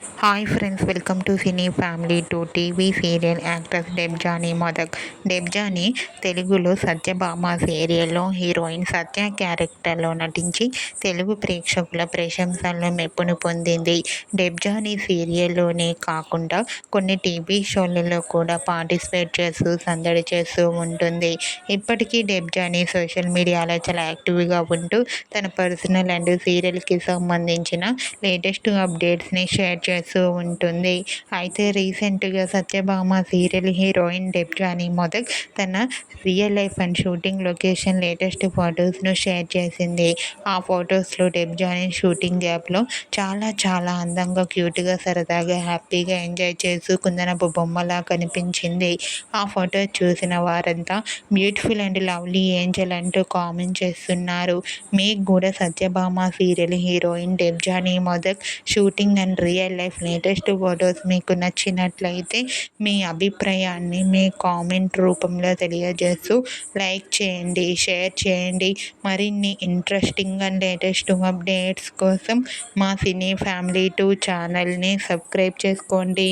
Hi friends, welcome to cine family to TV serial actress Debjani Modak. Debjani తెలుగులో సత్యభామ సీరియల్లో heroine సత్య క్యారెక్టర్లో నటించి తెలుగు ప్రేక్షకుల ప్రశంసలను మెప్పును పొందింది. డెబ్జానీ సీరియల్లోనే కాకుండా కొన్ని టీవీ షోలలో కూడా పార్టిసిపేట్ చేస్తూ సందడి చేస్తూ ఉంటుంది. ఇప్పటికీ డెబ్జానీ సోషల్ మీడియాలో చాలా యాక్టివ్గా ఉంటూ తన పర్సనల్ అండ్ సీరియల్కి సంబంధించిన లేటెస్ట్ అప్డేట్స్ని షేర్ చేస్తూ ఉంటుంది. అయితే రీసెంట్గా సత్యభామ సీరియల్ హీరోయిన్ డెబ్జానీ మదక్ తన real life and shooting location latest ఫొటోస్ను షేర్ చేసింది. ఆ ఫొటోస్లో డెబ్జానీ షూటింగ్ గ్యాప్లో చాలా అందంగా, క్యూట్గా, సరదాగా, హ్యాపీగా ఎంజాయ్ చేస్తూ కుందనపు బొమ్మలా కనిపించింది. ఆ ఫోటో చూసిన వారంతా బ్యూటిఫుల్ అండ్ లవ్లీ ఏంజల్ అంటూ కామెంట్ చేస్తున్నారు. మీకు కూడా Satyabhama serial heroine Debjani Modak shooting and real life latest photos మీకు నచ్చినట్లయితే మీ అభిప్రాయాన్ని మీ కామెంట్ రూపంలో తెలియజేస్తూ లైక్ చేయండి, షేర్ చేయండి. మరిన్ని ఇంట్రెస్టింగ్ అండ్ లేటెస్ట్ అప్డేట్స్ కోసం మా సినీ ఫ్యామిలీ 2 ఛానల్ని సబ్స్క్రైబ్ చేసుకోండి.